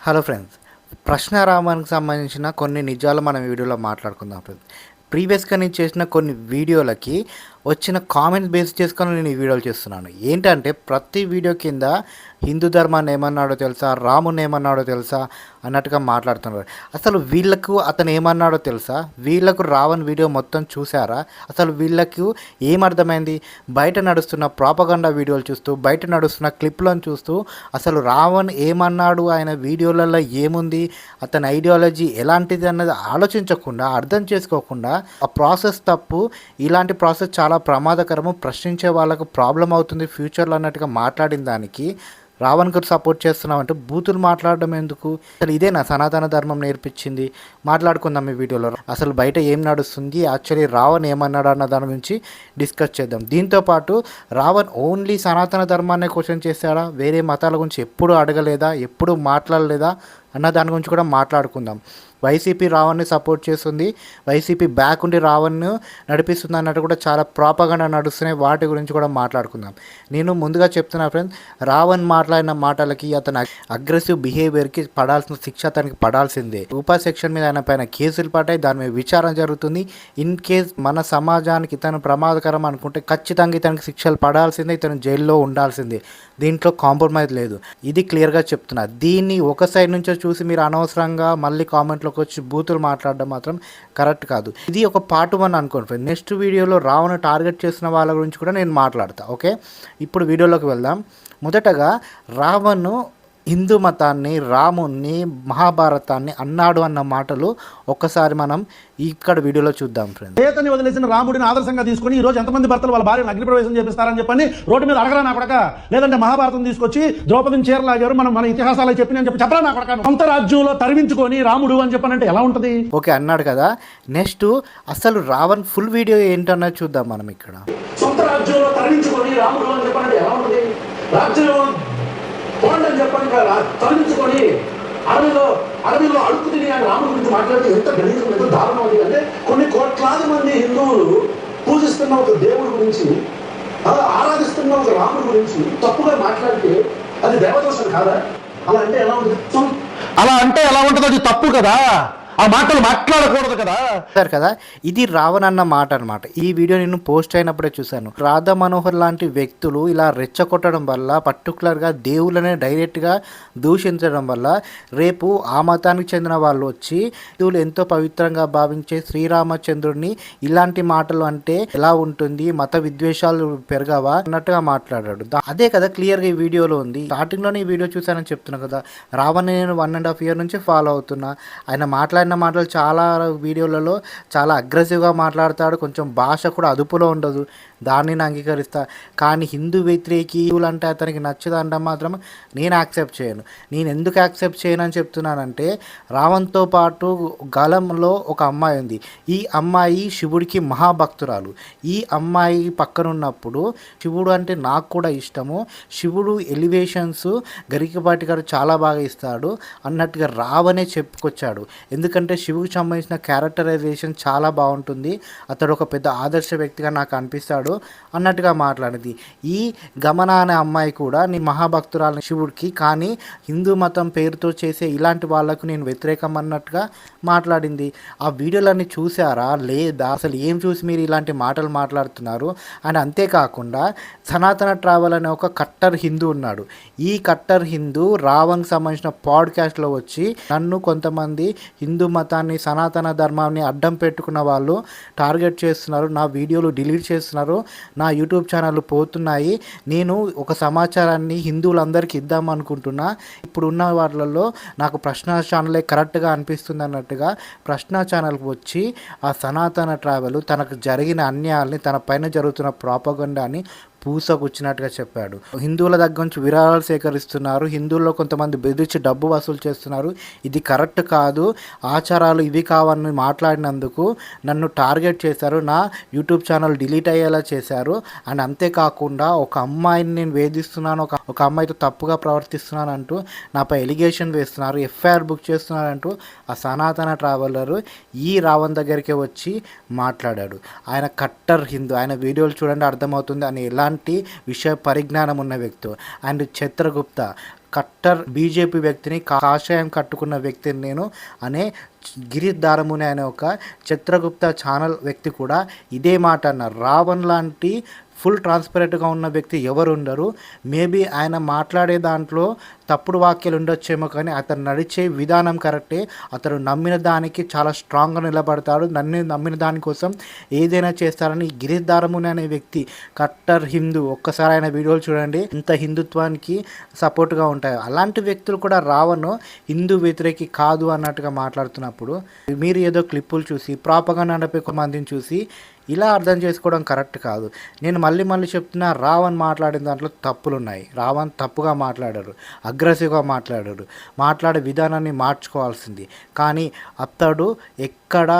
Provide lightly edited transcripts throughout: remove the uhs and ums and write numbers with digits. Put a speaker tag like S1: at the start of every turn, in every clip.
S1: Hello friends, ప్రశ్నారామానికి సంబంధించిన కొన్ని నిజాలు మనం ఈ వీడియోలో మాట్లాడుకుందాం ఫ్రెండ్స్. ప్రీవియస్గా నేను చేసిన కొన్ని వీడియోలకి వచ్చిన కామెంట్స్ బేస్ చేసుకొని నేను ఈ వీడియోలు చేస్తున్నాను. ఏంటంటే ప్రతి వీడియో కింద హిందూ ధర్మాన్ని ఏమన్నాడో తెలుసా, రాముని ఏమన్నాడో తెలుసా అన్నట్టుగా మాట్లాడుతున్నారు. అసలు వీళ్ళకు అతను ఏమన్నాడో తెలుసా? వీళ్ళకు రావణ్ వీడియో మొత్తం చూసారా? అసలు వీళ్ళకు ఏమర్థమైంది? బయట నడుస్తున్న ప్రాపగండా వీడియోలు చూస్తూ, బయట నడుస్తున్న క్లిప్లను చూస్తూ అసలు రావణ్ ఏమన్నాడు, ఆయన వీడియోలలో ఏముంది, అతని ఐడియాలజీ ఎలాంటిది అన్నది ఆలోచించకుండా, అర్థం చేసుకోకుండా ఆ ప్రాసెస్ తప్పు, ఇలాంటి ప్రాసెస్ చాలా ప్రమాదకరము, ప్రశ్నించే వాళ్ళకు ప్రాబ్లం అవుతుంది ఫ్యూచర్లో అన్నట్టుగా మాట్లాడిన దానికి రావణ్ గారు సపోర్ట్ చేస్తున్నామంటే బూతులు మాట్లాడడం ఎందుకు? అసలు ఇదే నా సనాతన ధర్మం నేర్పించింది. మాట్లాడుకుందాం ఈ వీడియోలో. అసలు బయట ఏం నడుస్తుంది, యాక్చువల్లీ రావణ్ ఏమన్నాడు అన్న దాని గురించి డిస్కస్ చేద్దాం. దీంతోపాటు రావణ్ ఓన్లీ సనాతన ధర్మాన్నే క్వశ్చన్ చేశాడా, వేరే మతాల గురించి ఎప్పుడు అడగలేదా, ఎప్పుడు మాట్లాడలేదా అన్న దాని గురించి కూడా మాట్లాడుకుందాం. వైసీపీ రావణ్ని సపోర్ట్ చేస్తుంది, వైసీపీ బ్యాక్ ఉండి రావణ్ను నడిపిస్తుంది అన్నట్టు కూడా చాలా ప్రాపగండా నడుస్తున్నాయి. వాటి గురించి కూడా మాట్లాడుకుందాం. నేను ముందుగా చెప్తున్నా ఫ్రెండ్స్, రావణ్ మాట్లాడిన మాటలకి, అతను అగ్రెసివ్ బిహేవియర్కి పడాల్సిన శిక్ష అతనికి పడాల్సిందే. రూపా సెక్షన్ మీద ఆయన పైన కేసులు పడ్డాయి, దాని మీద విచారణ జరుగుతుంది. ఇన్ కేస్ మన సమాజానికి ఇతను ప్రమాదకరం అనుకుంటే ఖచ్చితంగా ఇతనికి శిక్షలు పడాల్సిందే, ఇతను జైల్లో ఉండాల్సిందే. దీంట్లో కాంప్రమైజ్ లేదు. ఇది క్లియర్గా చెప్తున్నా. దీన్ని ఒక సైడ్ నుంచో చూసి మీరు అనవసరంగా మళ్ళీ కామెంట్లోకి వచ్చి బూతులు మాట్లాడడం మాత్రం కరెక్ట్ కాదు. ఇది ఒక పార్ట్ 1 అనుకోండి. నెక్స్ట్ వీడియోలో రావణ్ టార్గెట్ చేసిన వాళ్ళ గురించి కూడా నేను మాట్లాడతా. ఓకే, ఇప్పుడు వీడియోలోకి వెళ్దాం. మొదటగా రావణ్ హిందూ మతాన్ని, రాముణ్ణి, మహాభారతాన్ని అన్నాడు అన్న మాటలు ఒక్కసారి మనం ఇక్కడ వీడియోలో చూద్దాం ఫ్రెండ్స్.
S2: సీతని వదిలేసిన రాముడిని ఆదర్శంగా తీసుకుని ఈ రోజు ఎంతమంది భర్తలు వాళ్ళ భార్యను అగ్నిప్రవేశం చేపిస్తారని చెప్పని రోడ్డు మీద అడగరా నా కొడక, లేదంటే మహాభారతం తీసుకొచ్చి ద్రౌపదిని చీరలాగారు, మన ఇతిహాసాలు చెప్పి చెప్పరా నా కొడక, సొంత రాజ్యంలో తరిమించుకొని రాముడు అని చెప్పనంటే ఎలా ఉంటది?
S1: ఓకే అన్నాడు కదా. నెక్స్ట్ అసలు రావణ్ ఫుల్ వీడియో ఏంటన్నది చూద్దాం మనం ఇక్కడ.
S2: సొంత రాజ్యంలో తరిమించుకొని రాముడు అని చెప్పనంటే ఎలా ఉంటది? రాజ్యం పోండని చెప్పని తరలించుకొని అడవిలో అడుగు తిని ఆయన రాముడి గురించి మాట్లాడితే ఎంత గణితం, ఎంత దారుణం అది. అంటే కొన్ని కోట్లాది మంది హిందువులు పూజిస్తున్న ఒక దేవుడి గురించి, ఆరాధిస్తున్న ఒక రాముడి గురించి తప్పుగా మాట్లాడితే అది దేవదోషం కాదా? అలా అంటే ఎలా ఉంటుంది? అలా అంటే ఎలా ఉంటుంది? అది తప్పు కదా, ఆ మాటలు మాట్లాడకూడదు కదా.
S1: సార్ కదా, ఇది రావణ్ అన్న మాట అనమాట. ఈ వీడియో నేను పోస్ట్ అయినప్పుడే చూశాను. రాధా మనోహర్ లాంటి వ్యక్తులు ఇలా రెచ్చగొట్టడం వల్ల, పర్టికులర్గా దేవుళ్ళనే డైరెక్ట్గా దూషించడం వల్ల రేపు ఆ మతానికి చెందిన వాళ్ళు వచ్చి దేవుళ్ళు ఎంతో పవిత్రంగా భావించే శ్రీరామచంద్రుడిని ఇలాంటి మాటలు అంటే ఎలా ఉంటుంది, మత విద్వేషాలు పెరగవా అన్నట్టుగా మాట్లాడాడు. అదే కదా క్లియర్గా ఈ వీడియోలో ఉంది. స్టార్టింగ్లోనే ఈ వీడియో చూశానని చెప్తున్నా కదా. రావణ్ నేను 1.5 year నుంచి ఫాలో అవుతున్నా. ఆయన మాట్లాడిన మాటలు చాలా వీడియోలలో చాలా అగ్రెసివ్గా మాట్లాడతాడు. కొంచెం భాష కూడా అదుపులో ఉండదు, దాన్ని నేను అంగీకరిస్తా. కానీ హిందూ వ్యతిరేకులు అంటే అతనికి నచ్చదంటే మాత్రం నేను యాక్సెప్ట్ చేయను. నేను ఎందుకు యాక్సెప్ట్ చేయను అని చెప్తున్నానంటే, రావణ్తో పాటు గలంలో ఒక అమ్మాయి ఉంది. ఈ అమ్మాయి శివుడికి మహాభక్తురాలు. ఈ అమ్మాయి పక్కనున్నప్పుడు శివుడు అంటే నాకు కూడా ఇష్టము, శివుడు ఎలివేషన్స్ గరికపాటి గారు చాలా బాగా ఇస్తాడు అన్నట్టుగా రావణే చెప్పుకొచ్చాడు. ఎందుకంటే శివుడికి సంబంధించిన క్యారెక్టరైజేషన్ చాలా బాగుంటుంది, అతడు ఒక పెద్ద ఆదర్శ వ్యక్తిగా నాకు అనిపిస్తాడు అన్నట్టుగా మాట్లాడింది. ఈ గమన అనే అమ్మాయి కూడా నీ మహాభక్తురాలు శివుడికి, కానీ హిందూ మతం పేరుతో చేసే ఇలాంటి వాళ్లకు నేను వ్యతిరేకం అన్నట్టుగా మాట్లాడింది. ఆ వీడియోలన్నీ చూసారా లేదా? అసలు ఏం చూసి మీరు ఇలాంటి మాటలు మాట్లాడుతున్నారు? అండ్ అంతేకాకుండా సనాతన ట్రావెల్ అనే ఒక కట్టర్ హిందూ ఉన్నాడు. ఈ కట్టర్ హిందూ రావణ్కి సంబంధించిన పాడ్కాస్ట్లో వచ్చి నన్ను కొంతమంది హిందూ మతాన్ని, సనాతన ధర్మాన్ని అడ్డం పెట్టుకున్న వాళ్ళు టార్గెట్ చేస్తున్నారు, నా వీడియోలు డిలీట్ చేస్తున్నారు, నా యూట్యూబ్ ఛానల్ పోతున్నాయి, నేను ఒక సమాచారాన్ని హిందువులందరికీ ఇద్దాం అనుకుంటున్నా, ఇప్పుడున్న వాళ్ళల్లో నాకు ప్రశ్న ఛానలే కరెక్ట్గా అనిపిస్తుంది అన్నట్టుగా ప్రశ్న ఛానల్కి వచ్చి ఆ సనాతన ట్రావెల్ తనకు జరిగిన అన్యాయాల్ని, తన పైన జరుగుతున్న ప్రాపగండాని పూసగుచ్చినట్టుగా చెప్పాడు. హిందువుల దగ్గర నుంచి విరాళాలు సేకరిస్తున్నారు, హిందువుల్లో కొంతమంది బెదిరించి డబ్బు వసూలు చేస్తున్నారు, ఇది కరెక్ట్ కాదు, ఆచారాలు ఇవి కావని మాట్లాడినందుకు నన్ను టార్గెట్ చేశారు, నా యూట్యూబ్ ఛానల్ డిలీట్ అయ్యేలా చేశారు. అండ్ అంతేకాకుండా ఒక అమ్మాయిని నేను వేధిస్తున్నాను, ఒక అమ్మాయితో తప్పుగా ప్రవర్తిస్తున్నాను అంటూ నాపై ఎలిగేషన్ వేస్తున్నారు, ఎఫ్ఐఆర్ బుక్ చేస్తున్నారంటూ ఆ సనాతన ట్రావెలర్ ఈ రావణ్ దగ్గరికి వచ్చి మాట్లాడాడు. ఆయన కట్టర్ హిందూ, ఆయన వీడియోలు చూడండి అర్థమవుతుంది అని ఎలా విషయ పరిజ్ఞానం ఉన్న వ్యక్తి. అండ్ చిత్రగుప్త కట్టర్ బీజేపీ వ్యక్తిని, కాషాయం కట్టుకున్న వ్యక్తిని నేను అనే గిరీష్ దారముని అనే ఒక చిత్రగుప్త ఛానల్ వ్యక్తి కూడా ఇదే మాట అన్నారు. రావణ్ లాంటి ఫుల్ ట్రాన్స్పరెంట్గా ఉన్న వ్యక్తి ఎవరు ఉండరు. మేబీ ఆయన మాట్లాడే దాంట్లో తప్పుడు వాక్యాలు ఉండొచ్చేమో, కానీ అతను నడిచే విధానం కరెక్టే. అతను నమ్మిన దానికి చాలా స్ట్రాంగ్గా నిలబడతాడు. నమ్మిన దానికోసం ఏదైనా చేస్తారని గిరీష్ దారముని అనే వ్యక్తి కట్టర్ హిందూ. ఒక్కసారి ఆయన వీడియోలు చూడండి, ఇంత హిందుత్వానికి సపోర్ట్గా ఉంటాయి. అలాంటి వ్యక్తులు కూడా రావణ్ హిందూ వ్యతిరేకి కాదు అన్నట్టుగా మాట్లాడుతున్నప్పుడు మీరు ఏదో క్లిప్పులు చూసి ప్రాపగండా నడిపే మందిని చూసి ఇలా అర్థం చేసుకోవడం కరెక్ట్ కాదు. నేను మళ్ళీ చెప్తున్నా, రావణ్ మాట్లాడిన దాంట్లో తప్పులు ఉన్నాయి. రావణ్ తప్పుగా మాట్లాడారు, అగ్రెసివ్గా మాట్లాడారు. మాట్లాడే విధానాన్ని మార్చుకోవాల్సింది. కానీ అతడు ఎక్కడ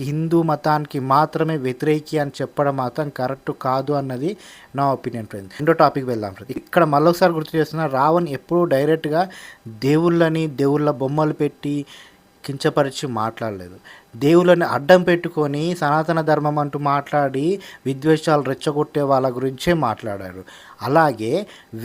S1: హిందూ మతానికి మాత్రమే వ్యతిరేకి అని చెప్పడం మాత్రం కరెక్ట్ కాదు అన్నది నా ఒపీనియన్ ఫ్రెండ్స్. రెండో టాపిక్ వెళ్దాం ఫ్రెండ్స్. ఇక్కడ మళ్ళొకసారి గుర్తు చేస్తున్నా, రావణ్ ఎప్పుడూ డైరెక్ట్గా దేవుళ్ళ బొమ్మలు పెట్టి కించపరిచి మాట్లాడలేదు. దేవుళ్ళని అడ్డం పెట్టుకొని సనాతన ధర్మం అంటూ మాట్లాడి విద్వేషాలు రెచ్చగొట్టే వాళ్ళ గురించే మాట్లాడాడు. అలాగే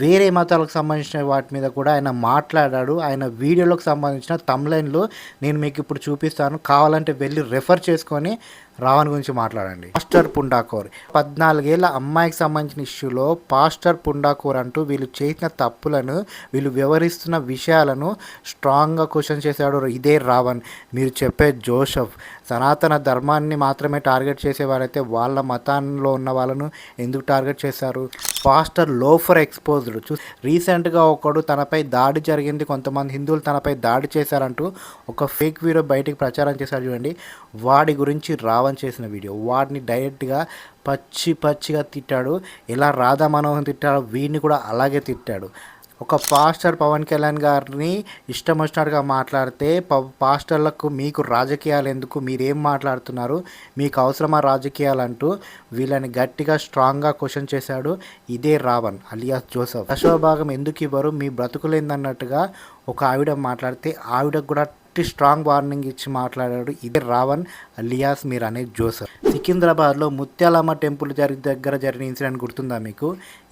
S1: వేరే మతాలకు సంబంధించిన వాటి మీద కూడా ఆయన మాట్లాడాడు. ఆయన వీడియోలకు సంబంధించిన తమ్లైన్లు నేను మీకు ఇప్పుడు చూపిస్తాను, కావాలంటే వెళ్ళి రెఫర్ చేసుకొని రావణ్ గురించి మాట్లాడండి. పాస్టర్ పుండాకోర్ 14 ఏళ్ళ అమ్మాయికి సంబంధించిన ఇష్యూలో పాస్టర్ పుండాకోర్ అంటూ వీళ్ళు చేసిన తప్పులను, వీళ్ళు వ్యవహరిస్తున్న విషయాలను స్ట్రాంగ్గా క్వశ్చన్ చేశాడు ఇదే రావణ్. మీరు చెప్పే జోసెఫ్ సనాతన ధర్మాన్ని మాత్రమే టార్గెట్ చేసేవారైతే వాళ్ళ మతాల్లో ఉన్న వాళ్ళను ఎందుకు టార్గెట్ చేశారు? Pastor loafer exposed. రీసెంట్గా ఒకడు తనపై దాడి జరిగింది, కొంతమంది హిందువులు తనపై దాడి చేశారంటూ ఒక ఫేక్ వీడియో బయటికి ప్రచారం చేశారు చూడండి. వాడి గురించి రావణ్ చేసిన వీడియో, వాడిని డైరెక్ట్గా పచ్చిగా తిట్టాడు. ఎలా రాధా మనోహర్ తిట్టాడో వీడిని కూడా అలాగే తిట్టాడు. ఒక పాస్టర్ పవన్ కళ్యాణ్ గారిని ఇష్టం వచ్చినట్టుగా మాట్లాడితే పాస్టర్లకు మీకు రాజకీయాలు ఎందుకు, మీరేం మాట్లాడుతున్నారు, మీకు అవసరమా రాజకీయాలంటూ వీళ్ళని గట్టిగా స్ట్రాంగ్గా క్వశ్చన్ చేశాడు ఇదే రావణ్ అలియాస్ జోసెఫ్. దశభాగం ఎందుకు ఇవ్వరు, మీ బ్రతుకులేందన్నట్టుగా ఒక ఆవిడ మాట్లాడితే ఆవిడకు కూడా స్ట్రాంగ్ వార్నింగ్ ఇచ్చి మాట్లాడాడు ఇదే రావణ్ అలియాస్ మీరు అనే జోసెఫ్. సికింద్రాబాద్లో ముత్యాలమ్మ టెంపుల్ దగ్గర జరిగిన ఇన్సిడెంట్ గుర్తుందా మీకు?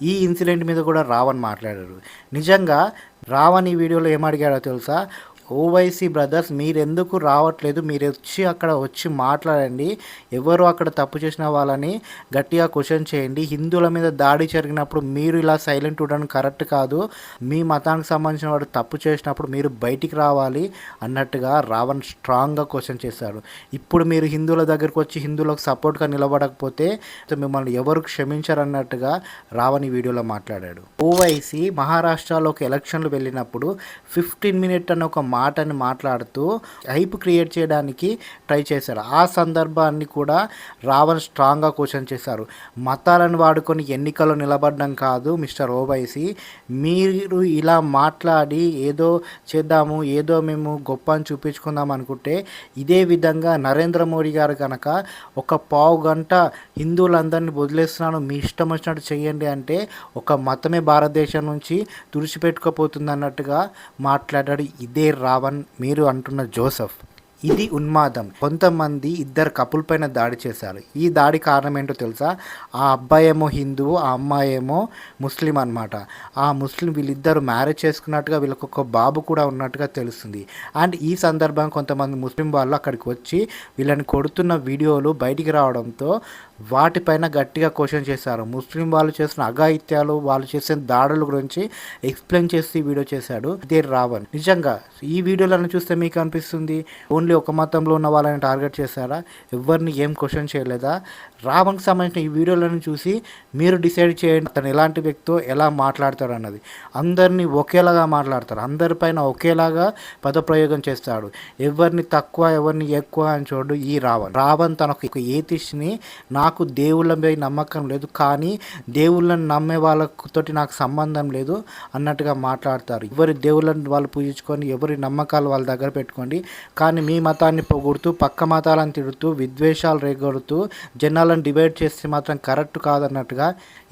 S1: ఈ ఇన్సిడెంట్ మీద కూడా రావణ్ మాట్లాడారు. నిజంగా రావణ్ ఈ వీడియోలో ఏమడిగాడో తెలుసా? ఓవైసీ బ్రదర్స్ మీరెందుకు రావట్లేదు, మీరు అక్కడ వచ్చి మాట్లాడండి, ఎవరు అక్కడ తప్పు చేసిన వాళ్ళని గట్టిగా క్వశ్చన్ చేయండి. హిందువుల మీద దాడి జరిగినప్పుడు మీరు ఇలా సైలెంట్ ఉండడం కరెక్ట్ కాదు, మీ మతానికి సంబంధించిన వాడు తప్పు చేసినప్పుడు మీరు బయటికి రావాలి అన్నట్టుగా రావణ్ స్ట్రాంగ్గా క్వశ్చన్ చేశారు. ఇప్పుడు మీరు హిందువుల దగ్గరకు వచ్చి హిందువులకు సపోర్ట్గా నిలబడకపోతే మిమ్మల్ని ఎవరు క్షమించారన్నట్టుగా రావణ్ ఈ వీడియోలో మాట్లాడాడు. ఓవైసీ మహారాష్ట్రలోకి ఎలక్షన్లు వెళ్ళినప్పుడు 15 మినిట్ అన్న ఒక మాటని మాట్లాడుతూ హైప్ క్రియేట్ చేయడానికి ట్రై చేశారు. ఆ సందర్భాన్ని కూడా రావణ్ స్ట్రాంగ్గా క్వశ్చన్ చేశారు. మతాలను వాడుకొని ఎన్నికల్లో నిలబడడం కాదు మిస్టర్ ఓవైసీ, మీరు ఇలా మాట్లాడి ఏదో చేద్దాము, ఏదో మేము గొప్ప అని చూపించుకుందాం అనుకుంటే ఇదే విధంగా నరేంద్ర మోడీ గారు కనుక ఒక పావు గంట హిందువులందరినీ వదిలేస్తున్నాను మీ ఇష్టం వచ్చినట్టు చేయండి అంటే ఒక మతమే భారతదేశం నుంచి తుడిచిపెట్టుకోపోతుంది అన్నట్టుగా మాట్లాడాడు ఇదే రావణ్ మీరు అంటున్న జోసెఫ్. ఇది ఉన్మాదం. కొంతమంది ఇద్దరు కపుల్ పైన దాడి చేశారు. ఈ దాడి కారణం ఏంటో తెలుసా? ఆ అబ్బాయి ఏమో హిందువు, ఆ అమ్మాయి ఏమో ముస్లిం అనమాట. ఆ ముస్లిం వీళ్ళిద్దరు మ్యారేజ్ చేసుకున్నట్టుగా వీళ్ళకి ఒక బాబు కూడా ఉన్నట్టుగా తెలుస్తుంది. అండ్ ఈ సందర్భంగా కొంతమంది ముస్లిం వాళ్ళు అక్కడికి వచ్చి వీళ్ళని కొడుతున్న వీడియోలు బయటికి రావడంతో వాటిపైన గట్టిగా క్వశ్చన్ చేశారు. ముస్లిం వాళ్ళు చేసిన అఘాయిత్యాలు, వాళ్ళు చేసిన దాడుల గురించి ఎక్స్ప్లెయిన్ చేసి వీడియో చేశాడు ఇదే రావణ్. నిజంగా ఈ వీడియోలను చూస్తే మీకు అనిపిస్తుంది ఓన్లీ ఒక మతంలో ఉన్న వాళ్ళని టార్గెట్ చేశారా? ఎవరిని ఏం క్వశ్చన్ చేయలేదా? రావణ్కి సంబంధించిన ఈ వీడియోలను చూసి మీరు డిసైడ్ చేయండి అతను ఎలాంటి వ్యక్తో ఎలా మాట్లాడతాడు అన్నది. అందరినీ ఒకేలాగా మాట్లాడతారు, అందరిపైన ఒకేలాగా పదప్రయోగం చేస్తాడు. ఎవరిని తక్కువ ఎవరిని ఎక్కువ అని చూడు ఈ రావణ్ తనకు ఏతిష్ని నాకు దేవుళ్ళపై నమ్మకం లేదు, కానీ దేవుళ్ళని నమ్మే వాళ్ళతోటి నాకు సంబంధం లేదు అన్నట్టుగా మాట్లాడతారు. ఎవరి దేవుళ్ళని వాళ్ళు పూజించుకొని ఎవరి నమ్మకాలు వాళ్ళ దగ్గర పెట్టుకోండి, కానీ మీ మతాన్ని పొగుడుతూ పక్క మతాలను తిడుతూ విద్వేషాలు రేగొడుతూ జనాలను డిబేట్ చేస్తే మాత్రం కరెక్ట్ కాదన్నట్టుగా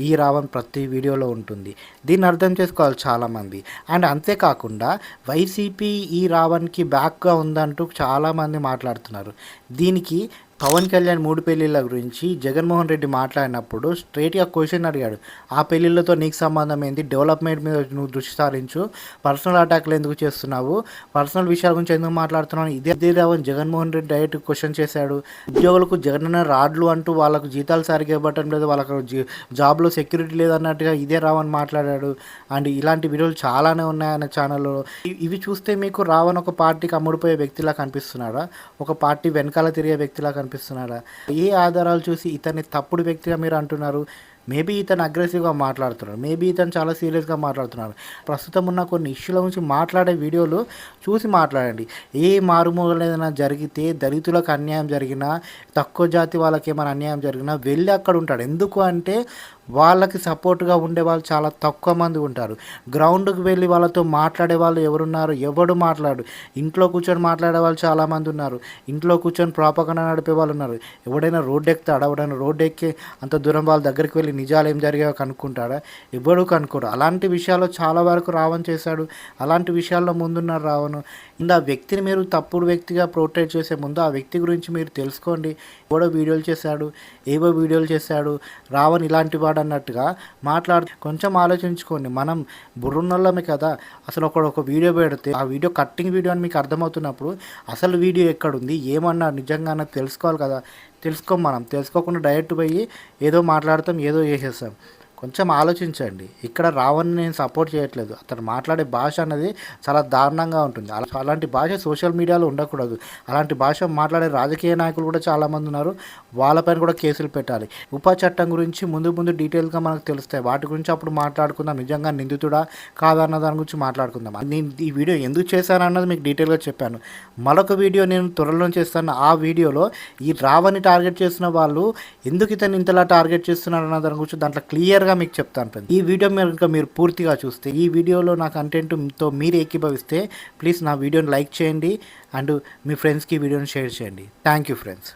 S1: ఈ రావణ్ ప్రతి వీడియోలో ఉంటుంది. దీన్ని అర్థం చేసుకోవాలి చాలామంది. అండ్ అంతేకాకుండా వైసీపీ ఈ రావణ్కి బ్యాక్గా ఉందంటూ చాలామంది మాట్లాడుతున్నారు. దీనికి పవన్ కళ్యాణ్ 3 పెళ్ళిళ్ళ గురించి జగన్మోహన్ రెడ్డి మాట్లాడినప్పుడు స్ట్రైట్‌గా క్వెషన్ అడిగాడు. ఆ పెళ్ళిళ్ళతో నీకు సంబంధం ఏంది? డెవలప్‌మెంట్ మీద నువ్వు దృష్టి సారించు. పర్సనల్ అటాక్‌లు ఎందుకు చేస్తున్నావు? పర్సనల్ విషయాల గురించి ఎందుకు మాట్లాడుతున్నావు? ఇదే రావని జగన్మోహన్ రెడ్డి డైరెక్ట్ క్వెషన్ చేశాడు. ఉద్యోగులకు జగనన్న రాడ్లు అంటూ వాళ్ళకు జీతాలు సరిగ్గా ఇవ్వటం లేదు. వాళ్ళకు జాబ్‌లో సెక్యూరిటీ లేదన్నట్టుగా ఇదే రావని మాట్లాడాడు. అండ్ ఇలాంటి వీడియోలు చాలానే ఉన్నాయి ఆయన ఛానల్‌లో. ఇవి చూస్తే మీకు రావణ్ ఒక పార్టీకి అమ్ముడుపోయే వ్యక్తిలా కనిపిస్తున్నాడా? ఒక పార్టీ వెనకాల తిరిగే వ్యక్తిలా కనిపిస్తున్నాడా? ఏ ఆధారాలు చూసి ఇతన్ని తప్పుడు వ్యక్తిగా మీరు అంటున్నారు? మేబీ ఇతను అగ్రెసివ్‌గా మాట్లాడుతున్నాడు. మేబీ ఇతను చాలా సీరియస్‌గా మాట్లాడుతున్నాడు. ప్రస్తుతం ఉన్న కొన్ని ఇష్యూల గురించి మాట్లాడే వీడియోలు చూసి మాట్లాడండి. ఏ మారుమూల ఏదైనా జరిగితే, దళితులకు అన్యాయం జరిగినా, తక్కువ జాతి వాళ్ళకి ఏమైనా అన్యాయం జరిగినా వెళ్ళి అక్కడ ఉంటాడు. ఎందుకు అంటే వాళ్ళకి సపోర్ట్‌గా ఉండేవాళ్ళు చాలా తక్కువ మంది ఉంటారు. గ్రౌండ్‌కి వెళ్ళి వాళ్ళతో మాట్లాడే వాళ్ళు ఎవరున్నారు? ఎవడు మాట్లాడు. ఇంట్లో కూర్చొని మాట్లాడే వాళ్ళు చాలామంది ఉన్నారు. ఇంట్లో కూర్చొని ప్రాపగండా నడిపే వాళ్ళు ఉన్నారు. ఎవడైనా రోడ్డు ఎక్కుతాడా? ఎవడైనా రోడ్డు ఎక్కి అంత దూరం వాళ్ళ దగ్గరికి వెళ్ళి నిజాలు ఏం జరిగాయో కనుక్కుంటాడా? ఎవ్వడు కనుక్కోడు. అలాంటి విషయాల్లో చాలా వరకు రావణ్ చేశాడు. అలాంటి విషయాల్లో ముందున్నారు రావణ్. ఆ వ్యక్తిని మీరు తప్పుడు వ్యక్తిగా పోర్ట్రేట్ చేసే ముందు ఆ వ్యక్తి గురించి మీరు తెలుసుకోండి. ఎవడో వీడియోలు చేశాడు, ఏవో వీడియోలు చేశాడు, రావణ్ ఇలాంటి వాడు అన్నట్టుగా కొంచెం ఆలోచించుకోండి. మనం బుర్రున్నోళ్ళమే కదా. అసలు ఒక వీడియో పెడితే ఆ వీడియో కట్టింగ్ వీడియో అని మీకు అర్థమవుతున్నప్పుడు అసలు వీడియో ఎక్కడుంది, ఏమన్నా నిజంగా అన్నది తెలుసుకోవాలి కదా. మనం తెలుసుకోకుండా డైరెక్ట్ పోయి ఏదో మాట్లాడతాం, ఏదో చేసేస్తాం. కొంచెం ఆలోచించండి. ఇక్కడ రావణ్ని నేను సపోర్ట్ చేయట్లేదు. అతను మాట్లాడే భాష అన్నది చాలా దారుణంగా ఉంటుంది. అలాంటి భాష సోషల్ మీడియాలో ఉండకూడదు. అలాంటి భాష మాట్లాడే రాజకీయ నాయకులు కూడా చాలామంది ఉన్నారు. వాళ్ళపైన కూడా కేసులు పెట్టాలి. ఉప చట్టం గురించి ముందు డీటెయిల్గా మనకు తెలుస్తాయి. వాటి గురించి అప్పుడు మాట్లాడుకుందాం. నిజంగా నిందితుడా కాదన్న దాని గురించి మాట్లాడుకుందాం. నేను ఈ వీడియో ఎందుకు చేశానన్నది మీకు డీటెయిల్గా చెప్పాను. మరొక వీడియో నేను త్వరలో చేస్తాను. ఆ వీడియోలో ఈ రావణ్ని టార్గెట్ చేసిన వాళ్ళు ఎందుకు ఇతను ఇంతలా టార్గెట్ చేస్తున్నారు అన్న దాని గురించి దాంట్లో క్లియర్గా మీకు చెప్తాను ఫ్రెండ్స్. ఈ వీడియో మీరు పూర్తిగా చూస్తే, ఈ వీడియోలో నా కంటెంట్తో మీరు ఏకీభవిస్తే ప్లీజ్ నా వీడియోని లైక్ చేయండి అండ్ మీ ఫ్రెండ్స్కి ఈ వీడియోని షేర్ చేయండి. Thank you friends.